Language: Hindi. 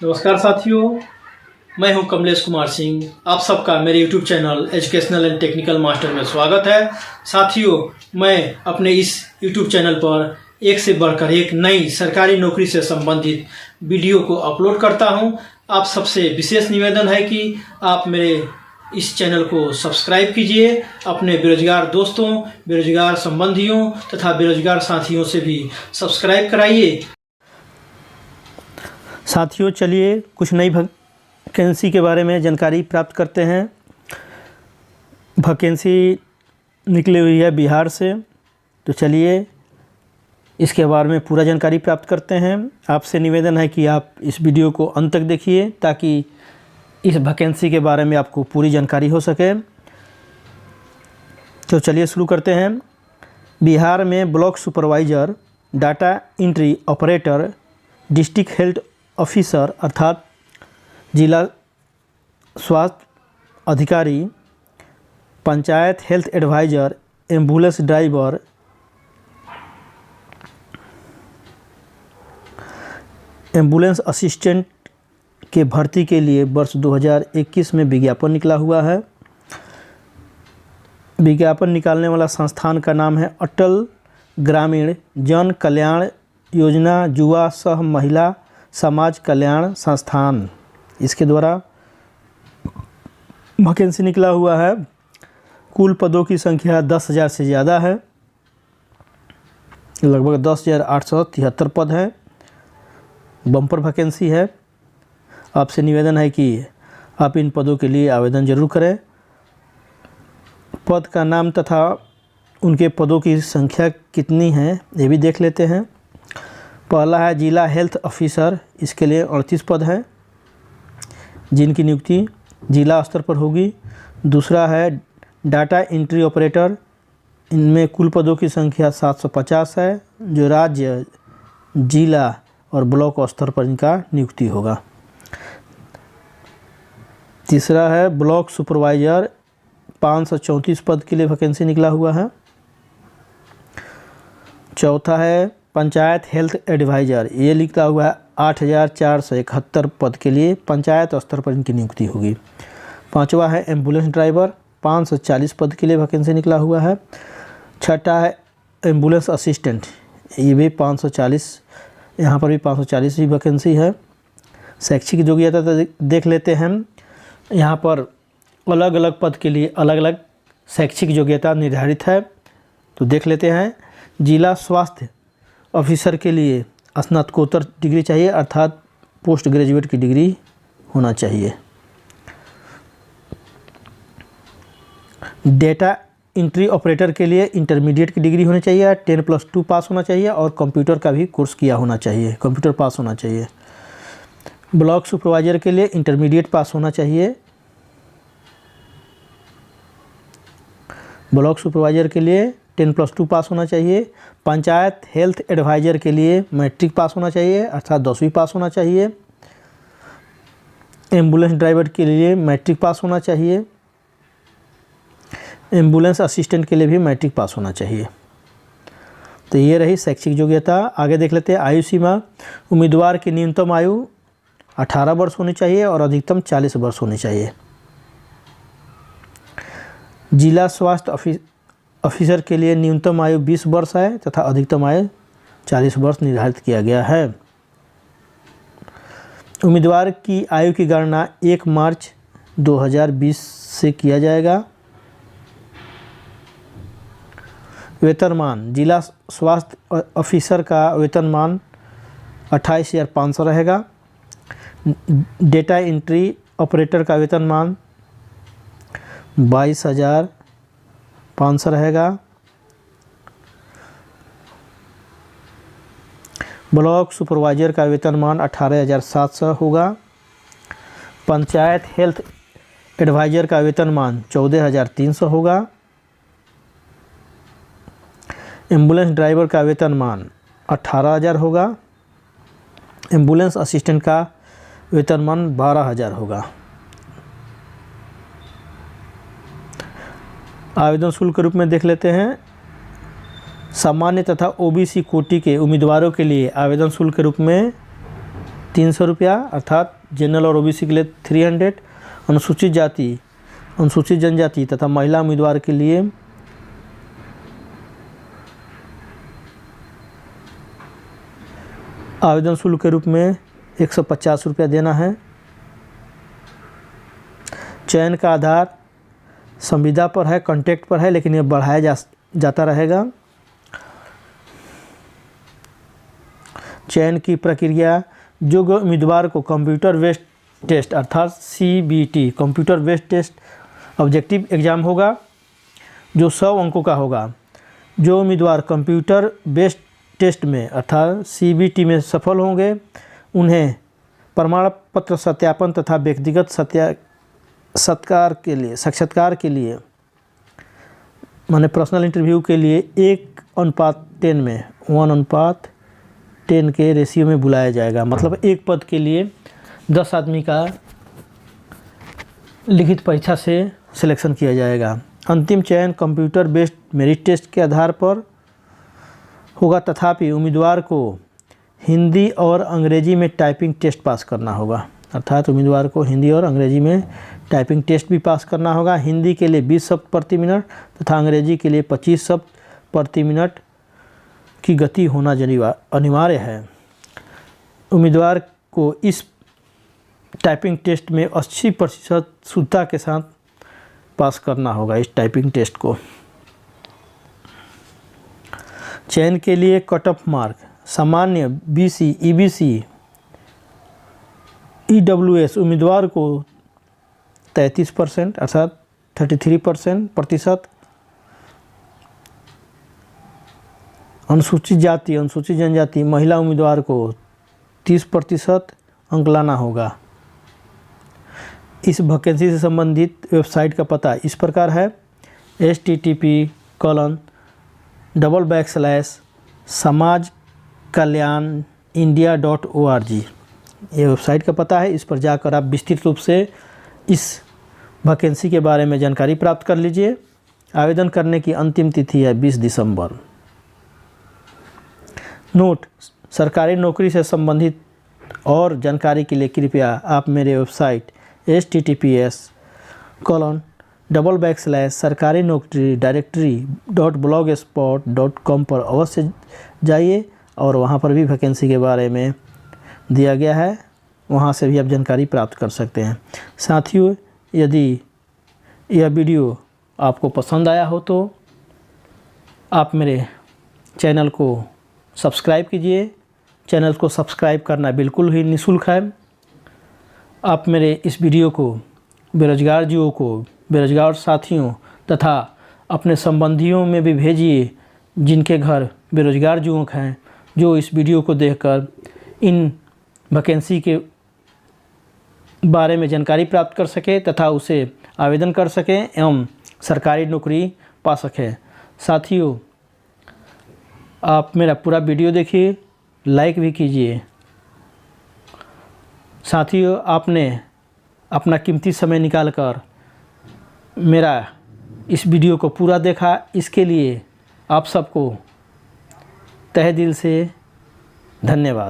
नमस्कार साथियों, मैं हूं कमलेश कुमार सिंह। आप सबका मेरे YouTube channel educational and technical master में स्वागत है। साथियों, मैं अपने इस YouTube चैनल पर एक से बढ़कर एक नई सरकारी नौकरी से संबंधित वीडियो को अपलोड करता हूं। आप सबसे विशेष निवेदन है कि आप मेरे इस चैनल को सब्सक्राइब कीजिए। अपने बेरोजगार दोस्तों, बेरोजगार संबंधियों तथा बेरोजगार साथियों से भी सब्सक्राइब कराइए। साथियों, चलिए कुछ नई वैकेंसी के बारे में जानकारी प्राप्त करते हैं। वैकेंसी निकली हुई है बिहार से, तो चलिए इसके बारे में पूरा जानकारी प्राप्त करते हैं। आपसे निवेदन है कि आप इस वीडियो को अंत तक देखिए ताकि इस वैकेंसी के बारे में आपको पूरी जानकारी हो सके। तो चलिए शुरू करते हैं। बिहार में block supervisor, data entry operator, district health officer अर्थात जिला स्वास्थ्य अधिकारी, panchayat health advisor, ambulance driver, ambulance assistant के भर्ती के लिए वर्ष 2021 में विज्ञापन निकला हुआ है। विज्ञापन निकालने वाला संस्थान का नाम है अटल ग्रामीण जन कल्याण योजना युवा सह महिला समाज कल्याण संस्थान, इसके द्वारा वैकेंसी निकला हुआ है। कुल पदों की संख्या 10,000 से ज़्यादा है, लगभग 10,873 पद हैं। बम्पर वैकेंसी है। आपसे निवेदन है कि आप इन पदों के लिए आवेदन जरूर करें। पद का नाम तथा उनके पदों की संख्या कितनी है ये भी देख लेते हैं। पहला है जिला हेल्थ ऑफिसर, इसके लिए 38 पद हैं जिनकी नियुक्ति जिला स्तर पर होगी। दूसरा है डाटा एंट्री ऑपरेटर, इनमें कुल पदों की संख्या 750 है जो राज्य, जिला और ब्लॉक स्तर पर इनका नियुक्ति होगा। तीसरा है ब्लॉक सुपरवाइज़र, 534 पद के लिए वैकेंसी निकला हुआ है। चौथा है पंचायत हेल्थ एडवाइज़र, ये लिखा हुआ है 8,471 पद के लिए पंचायत स्तर पर इनकी नियुक्ति होगी। पांचवा है एम्बुलेंस ड्राइवर, 540 पद के लिए वैकेंसी निकला हुआ है। छठा है एम्बुलेंस असिस्टेंट, ये भी 540, यहाँ पर भी 540 ही वैकेंसी है। शैक्षिक योग्यता देख लेते हैं। यहाँ पर अलग अलग पद के लिए अलग अलग शैक्षिक योग्यता निर्धारित है, तो देख लेते हैं। जिला स्वास्थ्य ऑफिसर के लिए स्नातकोत्तर डिग्री चाहिए अर्थात पोस्ट ग्रेजुएट की डिग्री होना चाहिए। डेटा एंट्री ऑपरेटर के लिए इंटरमीडिएट की डिग्री होनी चाहिए, 10+2 पास होना चाहिए और कंप्यूटर का भी कोर्स किया होना चाहिए, कंप्यूटर पास होना चाहिए। ब्लॉक सुपरवाइज़र के लिए इंटरमीडिएट पास होना चाहिए। ब्लॉक सुपरवाइज़र के लिए 10+2 पास होना चाहिए। पंचायत हेल्थ एडवाइज़र के लिए मैट्रिक पास होना चाहिए अर्थात 10वीं पास होना चाहिए। एम्बुलेंस ड्राइवर के लिए मैट्रिक पास होना चाहिए। एम्बुलेंस असिस्टेंट के लिए भी मैट्रिक पास होना चाहिए। तो ये रही शैक्षिक योग्यता। आगे देख लेते हैं। आयु सीमा, उम्मीदवार की न्यूनतम आयु 18 वर्ष होनी चाहिए और अधिकतम 40 वर्ष होनी चाहिए। जिला स्वास्थ्य ऑफिसर के लिए न्यूनतम आयु 20 वर्ष है तथा अधिकतम आयु 40 वर्ष निर्धारित किया गया है। उम्मीदवार की आयु की गणना 1 मार्च 2020 से किया जाएगा। वेतनमान, जिला स्वास्थ्य ऑफिसर का वेतनमान 28,500 रहेगा। डेटा एंट्री ऑपरेटर का वेतनमान 22,500 रहेगा। ब्लॉक सुपरवाइज़र का वेतनमान 18,700 होगा। पंचायत हेल्थ एडवाइज़र का वेतनमान 14,300 होगा। एम्बुलेंस ड्राइवर का वेतनमान 18,000 होगा। एम्बुलेंस असिस्टेंट का वेतनमान 12,000 होगा। आवेदन शुल्क के रूप में देख लेते हैं। सामान्य तथा ओबीसी कोटि के उम्मीदवारों के लिए आवेदन शुल्क के रूप में 300 रुपया, अर्थात जनरल और ओबीसी के लिए 300, अनुसूचित जाति, अनुसूचित जनजाति तथा महिला उम्मीदवार के लिए आवेदन शुल्क के रूप में 150 रुपया देना है। चयन का आधार संविदा पर है, कॉन्टैक्ट पर है, लेकिन यह बढ़ाया जाता रहेगा। चयन की प्रक्रिया, जो उम्मीदवार को कंप्यूटर बेस्ड टेस्ट अर्थात CBT computer based test objective exam होगा, जो 100 अंकों का होगा। जो उम्मीदवार कंप्यूटर बेस्ड टेस्ट में अर्थात CBT में सफल होंगे, उन्हें प्रमाण पत्र सत्यापन तथा व्यक्तिगत साक्षात्कार के लिए माने पर्सनल इंटरव्यू के लिए 1:10 में 1:10 के रेशियो में बुलाया जाएगा। मतलब एक पद के लिए 10 आदमी का लिखित परीक्षा से सिलेक्शन किया जाएगा। अंतिम चयन कंप्यूटर बेस्ड मेरिट टेस्ट के आधार पर होगा, तथापि उम्मीदवार को हिंदी और अंग्रेजी में टाइपिंग टेस्ट पास करना होगा। अर्थात उम्मीदवार को हिंदी और अंग्रेजी में टाइपिंग टेस्ट भी पास करना होगा। हिंदी के लिए 20 शब्द प्रति मिनट तथा अंग्रेजी के लिए 25 शब्द प्रति मिनट की गति होना अनिवार्य है। उम्मीदवार को इस टाइपिंग टेस्ट में 80% शुद्धता के साथ पास करना होगा इस टाइपिंग टेस्ट को। चयन के लिए कट ऑफ मार्क सामान्य, BC, EBC, EWS उम्मीदवार को 33% अर्थात 33%, अनुसूचित जाति, अनुसूचित जनजाति, महिला उम्मीदवार को 30% अंक लाना होगा। इस वैकेंसी से संबंधित वेबसाइट का पता इस प्रकार है: http://samajkalyanindia.org ये वेबसाइट का पता है। इस पर जाकर आप विस्तृत रूप से इस वैकेंसी के बारे में जानकारी प्राप्त कर लीजिए। आवेदन करने की अंतिम तिथि है 20 दिसंबर। नोट: सरकारी नौकरी से संबंधित और जानकारी के लिए कृपया आप मेरे वेबसाइट https://sarkarinokri-directory.blogspot.com पर अवश्य जाइए और वहाँ पर भी वैकेंसी के बारे में दिया गया है, वहाँ से भी आप जानकारी प्राप्त कर सकते हैं। साथियों, यदि यह वीडियो आपको पसंद आया हो तो आप मेरे चैनल को सब्सक्राइब कीजिए। चैनल को सब्सक्राइब करना बिल्कुल ही निःशुल्क है। आप मेरे इस वीडियो को बेरोजगार युवकों को, बेरोजगार साथियों तथा अपने संबंधियों में भी भेजिए जिनके घर बेरोजगार युवक हैं, जो इस वीडियो को देखकर इन वैकेंसी के बारे में जानकारी प्राप्त कर सके तथा उसे आवेदन कर सकें एवं सरकारी नौकरी पा सकें। साथियों, आप मेरा पूरा वीडियो देखिए, लाइक भी कीजिए। साथियों, आपने अपना कीमती समय निकालकर मेरा इस वीडियो को पूरा देखा, इसके लिए आप सबको तहे दिल से धन्यवाद।